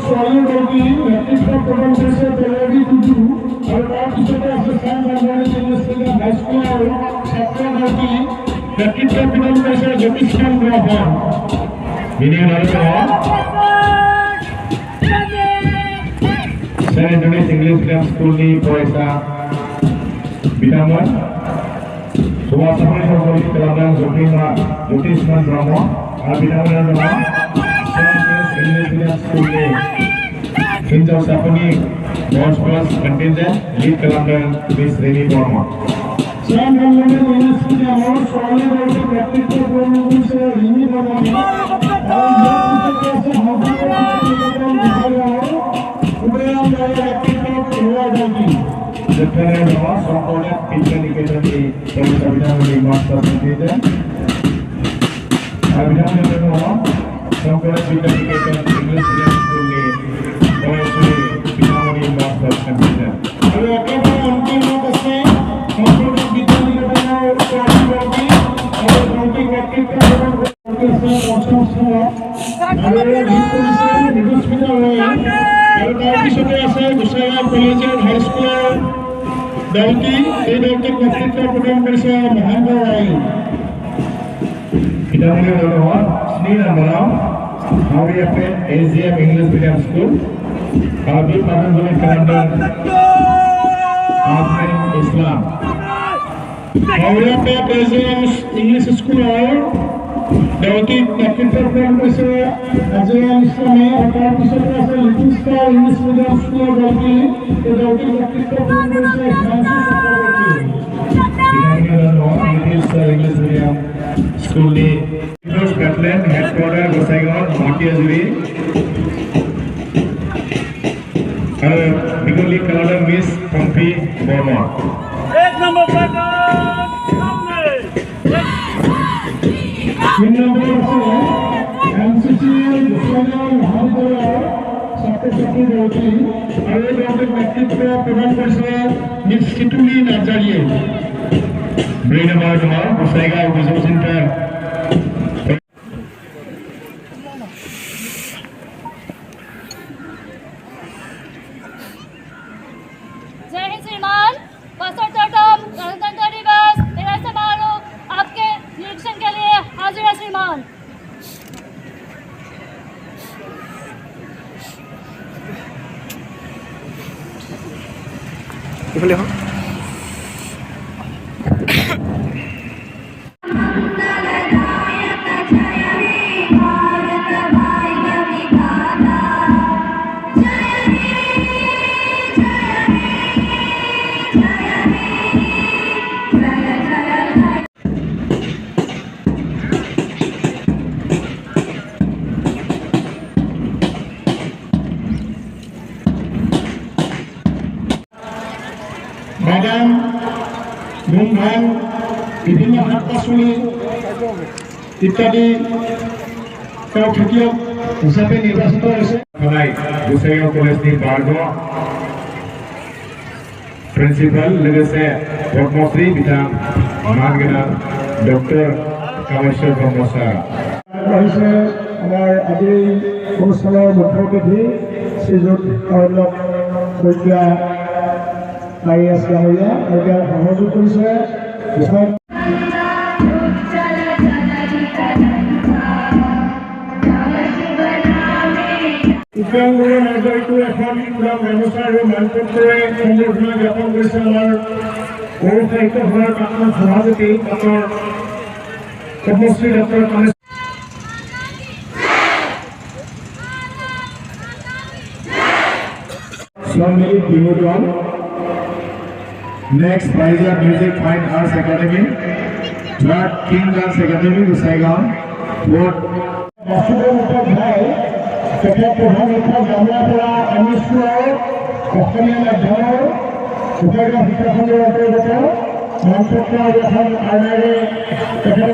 ছোৱালী গৰাকী নেতৃত্ব প্ৰদান কৰিছে পেলেৰি টুডু আৰু তাৰ পিছতে আছে চেণ্ট এণ্ড্ৰুজ ইংলিছ মিডিয়াম হাইস্কুলৰ ছাত্ৰগৰাকী নেতৃত্ব প্ৰদান কৰিছে Jyotishman ব্ৰহ্মণ। Saint Anthony's English Medium School ni Poesa Binamuan semua semuanya berada di dalam Jyotishman ব্রহ্ম আর Binamuan adalah Saint Anthony's English Medium School ni Hinjau Sapani Boys Plus Contingent Lead Colonel Miss Reni Burma. Saint Anthony's English Medium ছোৱালী গৰাকী নেতৃত্ব প্ৰদান কৰিছে Rini Barman Lieutenant Ross, component teacher indicator di Binamuan Master Contingent. Binamuan component teacher indicator English Medium School ni Binamuan Master Contingent. আৰু একেবাৰে অন্তিমত আছে computer বিদ্যালয়ৰ ছোৱালী গৰাকী আৰু নৈতিক নেতৃত্ব প্ৰদান কৰিছে পঞ্চম শ্ৰেণীত আৰু গীত কৰিছে মৃদুস্মিতা ৰয় আৰু তাৰ পিছতে আছে গোসাইগাঁও কলেজিয়েট হাইস্কুলৰ দলটি এই দলটিক নেতৃত্ব প্ৰদান কৰিছে মহেন্দ্ৰ ৰায়। Binamuan adalah Sri Nambaram HWFN ACM English Medium School. Habib Abdul Kalandar Ahmed Islam. HWFN ACM English School দলটি নেতৃত্ব প্ৰদান কৰিছে আজিয়ান ইছলামে আৰু তাৰ পিছতে আছে লিটিল ষ্টাৰ ইংলিছ মিডিয়াম স্কুলৰ দলটি এই দলটিক নেতৃত্ব প্ৰদান কৰিছে Himanshu Chakraborty. Little Star English Medium School ni Scotland headquarter Gosaigaon Makiazuri and Bigol League Colonel Miss Pompi Burma. एक नंबर पर তিন নম্বর আছে এনসিসি গোসাইগাঁও মহাবিদ্যালয়ৰ ছাত্ৰ ছাত্ৰী দলটি আৰু এই দলটিক নেতৃত্ব প্ৰদান কৰিছে মিছ চিতুলি নাৰ্জাৰীয়ে। Bring them out tomorrow, Gosaigaon Visual Center. जय हिंद श्रीमान। 65वां गणतंत्र दिवस मेरा समारोह आपके निरीक्षण के लिए हाजिर है श्रीमान। বাদাম মুগ ধান বিভিন্ন শাক পাচলি ইত্যাদি তেওঁ খেতিয়ক হিচাপে নিৰ্বাচিত হৈছে। Gosaigaon College ni Bargo Principal Legase Potmosri Bidang Mangena Dr. Kameshwar Brahmasa. আহিছে আমাৰ আজিৰ অনুষ্ঠানৰ মুখ্য অতিথি শ্ৰীযুত অৰ্ণৱ শইকীয়া IAS ডাঙৰীয়া আৰু তেওঁ সহযোগ কৰিছে দিব্যাংগৰ নাৰ্জাৰীটো এখন গামোচা আৰু মানপত্ৰৰে সম্বৰ্ধনা জ্ঞাপন কৰিছে আমাৰ গৌৰৱ সাহিত্য সভাৰ প্ৰাক্তন সভাপতি doctor Padmashri doctor Next, Paisa Music Fine Arts Academy, Third King Dance Academy, Gosaigaon, Fourth. Basudev Upadhyay তেখেত প্ৰধান শিক্ষক গামলাৰ পৰা স্কুলৰ অসমীয়া মাধ্যমৰ গোসাইগাঁও শিক্ষাখণ্ডৰ অন্তৰ্গত মঞ্চত্ৰ আৰু এখন আইনাৰে তেখেত